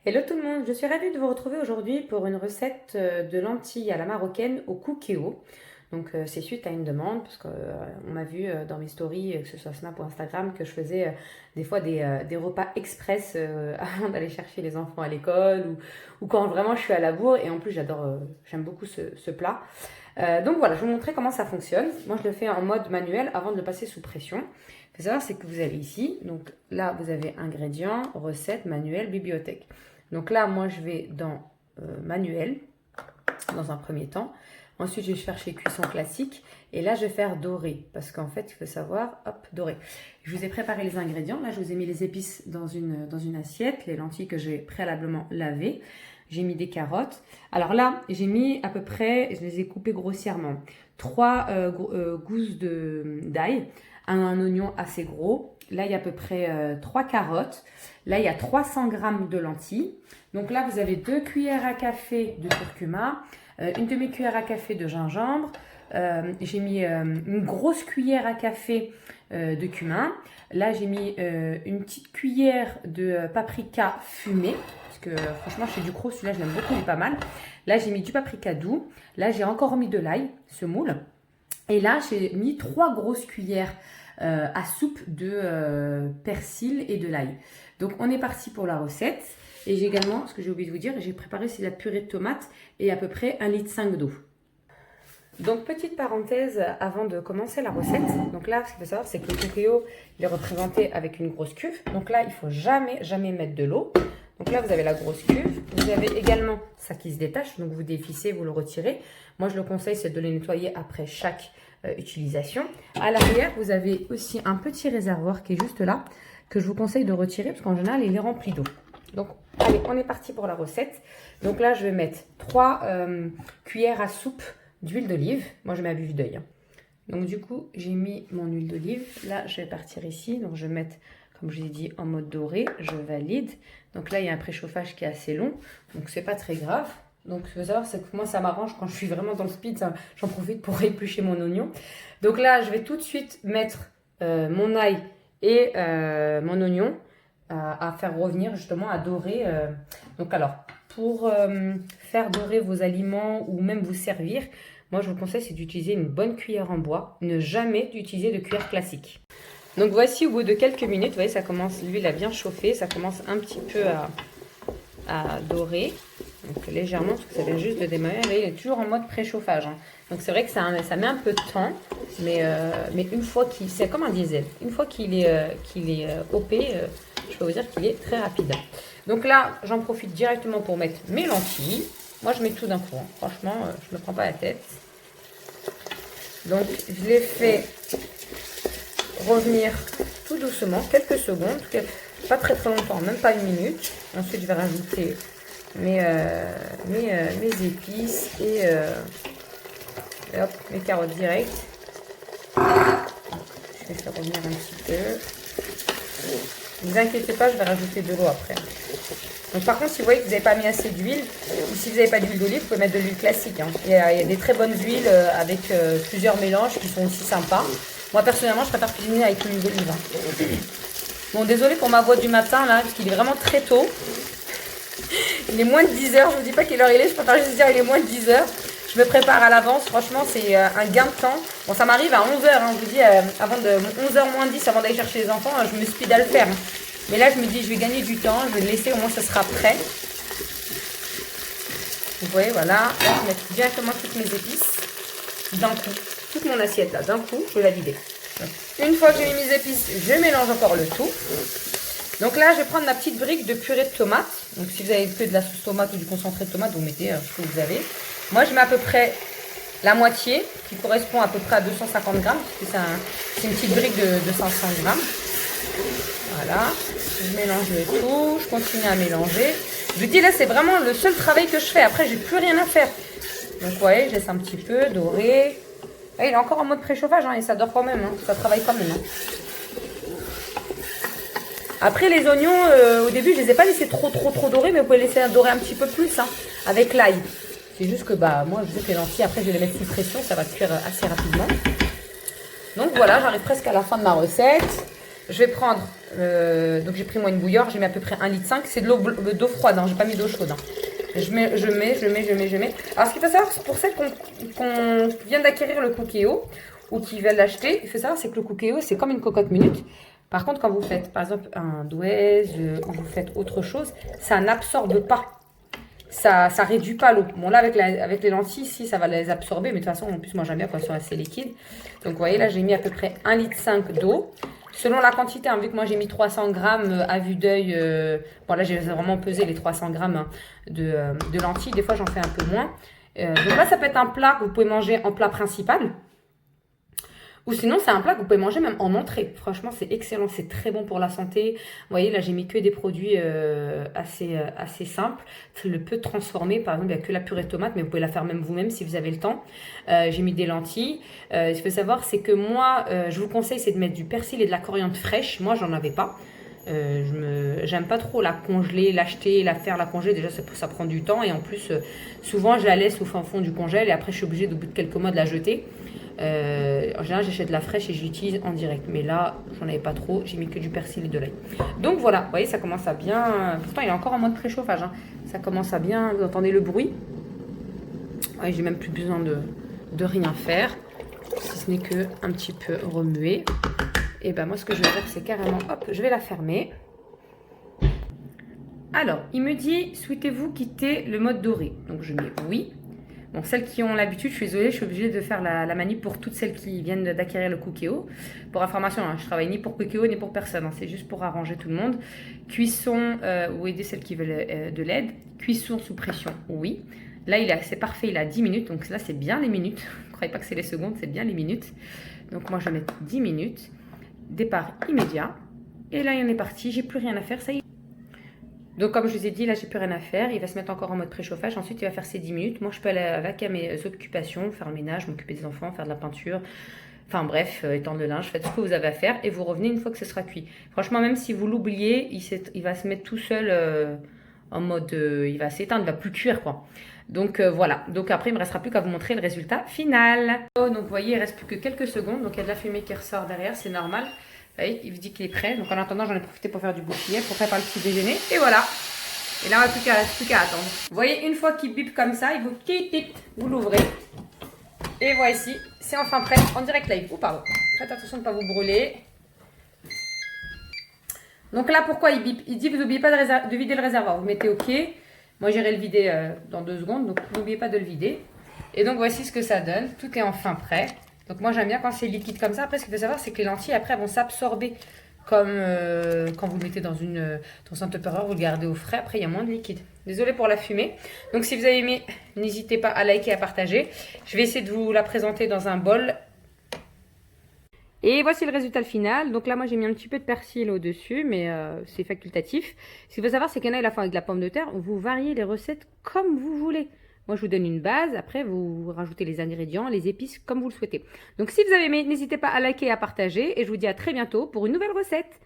Hello tout le monde, je suis ravie de vous retrouver aujourd'hui pour une recette de lentilles à la marocaine au cookéo. Donc c'est suite à une demande parce qu'on m'a vu dans mes stories, que ce soit Snap ou Instagram, que je faisais des fois des repas express avant d'aller chercher les enfants à l'école ou quand vraiment je suis à la bourre. Et en plus j'aime beaucoup ce plat. Donc voilà, je vais vous montrer comment ça fonctionne. Moi je le fais en mode manuel avant de le passer sous pression. Il faut savoir c'est que vous avez ici, donc là vous avez ingrédients, recettes, manuel, bibliothèque. Donc là, moi, je vais dans manuel, dans un premier temps. Ensuite, je vais chercher cuisson classique. Et là, je vais faire doré. Parce qu'en fait, il faut savoir, hop, doré. Je vous ai préparé les ingrédients. Là, je vous ai mis les épices dans une assiette. Les lentilles que j'ai préalablement lavées. J'ai mis des carottes. Alors là, j'ai mis à peu près, je les ai coupées grossièrement, 3 gousses d'ail, un oignon assez gros. Là, il y a à peu près 3 carottes. Là, il y a 300 g de lentilles. Donc là, vous avez 2 cuillères à café de curcuma, une demi-cuillère à café de gingembre. J'ai mis une grosse cuillère à café de cumin. Là, j'ai mis une petite cuillère de paprika fumé. Parce que franchement, chez Ducros, celui-là, je l'aime beaucoup, il est pas mal. Là, j'ai mis du paprika doux. Là, j'ai encore mis de l'ail, semoule. Et là, j'ai mis 3 grosses cuillères à soupe de persil et de l'ail. Donc on est parti pour la recette. Et j'ai également, ce que j'ai oublié de vous dire, j'ai préparé c'est la purée de tomates et à peu près 1,5 litre d'eau. Donc petite parenthèse avant de commencer la recette. Donc là, ce qu'il faut savoir, c'est que le cookéo, il est représenté avec une grosse cuve. Donc là, il faut jamais mettre de l'eau. Donc là, vous avez la grosse cuve. Vous avez également ça qui se détache. Donc vous dévissez, vous le retirez. Moi, je le conseille, c'est de le nettoyer après chaque utilisation. À l'arrière, vous avez aussi un petit réservoir qui est juste là, que je vous conseille de retirer parce qu'en général, il est rempli d'eau. Donc, allez, on est parti pour la recette. Donc là, je vais mettre 3 cuillères à soupe d'huile d'olive. Moi, je mets à vue d'œil. Hein. Donc du coup, j'ai mis mon huile d'olive. Là, je vais partir ici. Donc je vais mettre, comme je l'ai dit, en mode doré. Je valide. Donc là, il y a un préchauffage qui est assez long. Donc c'est pas très grave. Donc ce qu'il faut savoir, c'est que moi, ça m'arrange quand je suis vraiment dans le speed. J'en profite pour éplucher mon oignon. Donc là, je vais tout de suite mettre mon ail et mon oignon à faire revenir justement, à dorer. Donc alors, pour faire dorer vos aliments ou même vous servir, moi je vous conseille c'est d'utiliser une bonne cuillère en bois, ne jamais d'utiliser de cuillère classique. Donc voici au bout de quelques minutes, vous voyez ça commence, l'huile a bien chauffé, ça commence un petit peu à dorer, donc légèrement parce que ça vient juste de démarrer, là il est toujours en mode préchauffage. Hein. Donc c'est vrai que ça met un peu de temps, mais une fois qu'il, c'est comme un diesel, une fois qu'il est OP, je peux vous dire qu'il est très rapide. Donc là, j'en profite directement pour mettre mes lentilles. Moi, je mets tout d'un coup. Hein. Franchement, je ne me prends pas la tête. Donc, je les fais revenir tout doucement, quelques secondes. Pas très très longtemps, même pas une minute. Ensuite, je vais rajouter mes épices et hop, mes carottes directes. Je vais faire revenir un petit peu. Ne vous inquiétez pas, je vais rajouter de l'eau après. Donc par contre, si vous voyez que vous n'avez pas mis assez d'huile, ou si vous n'avez pas d'huile d'olive, vous pouvez mettre de l'huile classique. Hein. Il y a des très bonnes huiles avec plusieurs mélanges qui sont aussi sympas. Moi personnellement, je préfère cuisiner avec l'huile d'olive. Hein. Bon, désolé pour ma voix du matin, là, parce qu'il est vraiment très tôt. Il est moins de 10 h, je ne vous dis pas quelle heure il est, je préfère juste dire il est moins de 10 h. Je me prépare à l'avance, franchement c'est un gain de temps. Bon ça m'arrive à 11 h, hein. Je vous dis avant de 11 h moins 10 avant d'aller chercher les enfants, je me speed à le faire. Hein. Mais là je me dis je vais gagner du temps, je vais le laisser, au moins ça sera prêt. Vous voyez voilà, là je vais mettre directement toutes mes épices d'un coup. Toute mon assiette là, d'un coup, je vais la vider. Donc, une fois que j'ai mis mes épices, je mélange encore le tout. Donc là, je vais prendre ma petite brique de purée de tomates. Donc si vous avez que de la sauce tomate ou du concentré de tomate, vous mettez ce que vous avez. Moi, je mets à peu près la moitié, qui correspond à peu près à 250 g, parce que c'est une petite brique de 500 g. Voilà, je mélange le tout, je continue à mélanger. Je vous dis là, c'est vraiment le seul travail que je fais. Après, j'ai plus rien à faire. Donc vous voyez, je laisse un petit peu dorer. Et il est encore en mode préchauffage, hein, et ça dort quand même, hein, ça travaille quand même. Hein. Après les oignons, au début je les ai pas laissés trop dorés, mais vous pouvez laisser dorer un petit peu plus hein, avec l'ail. C'est juste que bah moi je sais que les lentilles après je vais les mettre sous pression, ça va cuire assez rapidement. Donc voilà, j'arrive presque à la fin de ma recette. je vais prendre, donc j'ai pris moi une bouilloire, j'ai mis à peu près 1,5 litre. C'est de d'eau froide, hein, j'ai pas mis d'eau chaude. Hein. Je mets. Alors ce qu'il faut savoir, c'est pour celles qu'on vient d'acquérir le Cookéo ou qui veulent l'acheter, il faut savoir c'est que le Cookéo c'est comme une cocotte minute. Par contre, quand vous faites par exemple un douez ou vous faites autre chose, ça n'absorbe pas. Ça réduit pas l'eau. Bon là avec les lentilles, si ça va les absorber, mais de toute façon en plus moi j'aime bien quand elles sont assez liquides. Donc vous voyez là j'ai mis à peu près 1,5 litre d'eau. Selon la quantité, hein, vu que moi j'ai mis 300 grammes à vue d'œil, bon là j'ai vraiment pesé les 300 grammes hein, de lentilles, des fois j'en fais un peu moins. Donc là ça peut être un plat que vous pouvez manger en plat principal. Ou sinon, c'est un plat que vous pouvez manger même en entrée. Franchement, c'est excellent. C'est très bon pour la santé. Vous voyez, là, j'ai mis que des produits assez simples. Le peu transformé. Par exemple, il n'y a que la purée de tomate, mais vous pouvez la faire même vous-même si vous avez le temps. J'ai mis des lentilles. Il faut savoir, c'est que moi, je vous conseille, c'est de mettre du persil et de la coriandre fraîche. Moi, j'en avais pas. J'aime pas trop la congeler, l'acheter, la faire, la congeler. Déjà, ça prend du temps. Et en plus, souvent, je la laisse au fin fond du congèle. Et après, je suis obligée, au bout de quelques mois, de la jeter. En général, j'achète la fraîche et je l'utilise en direct. Mais là, j'en avais pas trop. J'ai mis que du persil et de l'ail. Donc voilà, vous voyez, ça commence à bien. Pourtant, il est encore en mode préchauffage. Hein. Ça commence à bien. Vous entendez le bruit? Ouais, j'ai même plus besoin de rien faire. Si ce n'est que un petit peu remuer. Et ben moi, ce que je vais faire, c'est carrément, hop, je vais la fermer. Alors, il me dit, souhaitez-vous quitter le mode doré? Donc, je mets oui. Bon, celles qui ont l'habitude, je suis désolée, je suis obligée de faire la manip pour toutes celles qui viennent d'acquérir le Cookéo. Pour information, hein, je travaille ni pour Cookéo ni pour personne, hein, c'est juste pour arranger tout le monde. Cuisson ou aider celles qui veulent de l'aide. Cuisson sous pression, oui. Là, c'est parfait, il a 10 minutes, donc là, c'est bien les minutes. Ne croyez pas que c'est les secondes, c'est bien les minutes. Donc moi, je vais mettre 10 minutes. Départ immédiat. Et là, il en est parti, j'ai plus rien à faire, ça y est. Donc, comme je vous ai dit, là, j'ai plus rien à faire. Il va se mettre encore en mode préchauffage. Ensuite, il va faire ses 10 minutes. Moi, je peux aller avec à mes occupations, faire le ménage, m'occuper des enfants, faire de la peinture. Enfin bref, étendre le linge, faites ce que vous avez à faire et vous revenez une fois que ce sera cuit. Franchement, même si vous l'oubliez, il va se mettre tout seul en mode... il va s'éteindre, il va plus cuire quoi. Donc voilà. Donc après, il ne me restera plus qu'à vous montrer le résultat final. Oh, donc vous voyez, il ne reste plus que quelques secondes. Donc il y a de la fumée qui ressort derrière, c'est normal. Vous voyez, il vous dit qu'il est prêt. Donc en attendant, j'en ai profité pour faire du bouclier, pour préparer le petit déjeuner. Et voilà. Et là, on n'a plus qu'à attendre. Vous voyez, une fois qu'il bip comme ça, il vous tit, vous l'ouvrez. Et voici, c'est enfin prêt en direct live. Oh, pardon. Faites attention de ne pas vous brûler. Donc là, pourquoi il bip? Il dit, vous n'oubliez pas de vider le réservoir. Vous mettez OK. Moi, j'irai le vider dans 2 secondes. Donc, n'oubliez pas de le vider. Et donc, voici ce que ça donne. Tout est enfin prêt. Donc, moi, j'aime bien quand c'est liquide comme ça. Après, ce qu'il faut savoir, c'est que les lentilles, après, elles vont s'absorber. Comme quand vous le mettez dans un Tupperware, vous le gardez au frais. Après, il y a moins de liquide. Désolée pour la fumée. Donc, si vous avez aimé, n'hésitez pas à liker et à partager. Je vais essayer de vous la présenter dans un bol. Et voici le résultat final. Donc là, moi, j'ai mis un petit peu de persil au-dessus, mais c'est facultatif. Ce qu'il faut savoir, c'est qu'il y en a, ils la font avec de la pomme de terre. Vous variez les recettes comme vous voulez. Moi, je vous donne une base. Après, vous rajoutez les ingrédients, les épices, comme vous le souhaitez. Donc, si vous avez aimé, n'hésitez pas à liker et à partager. Et je vous dis à très bientôt pour une nouvelle recette.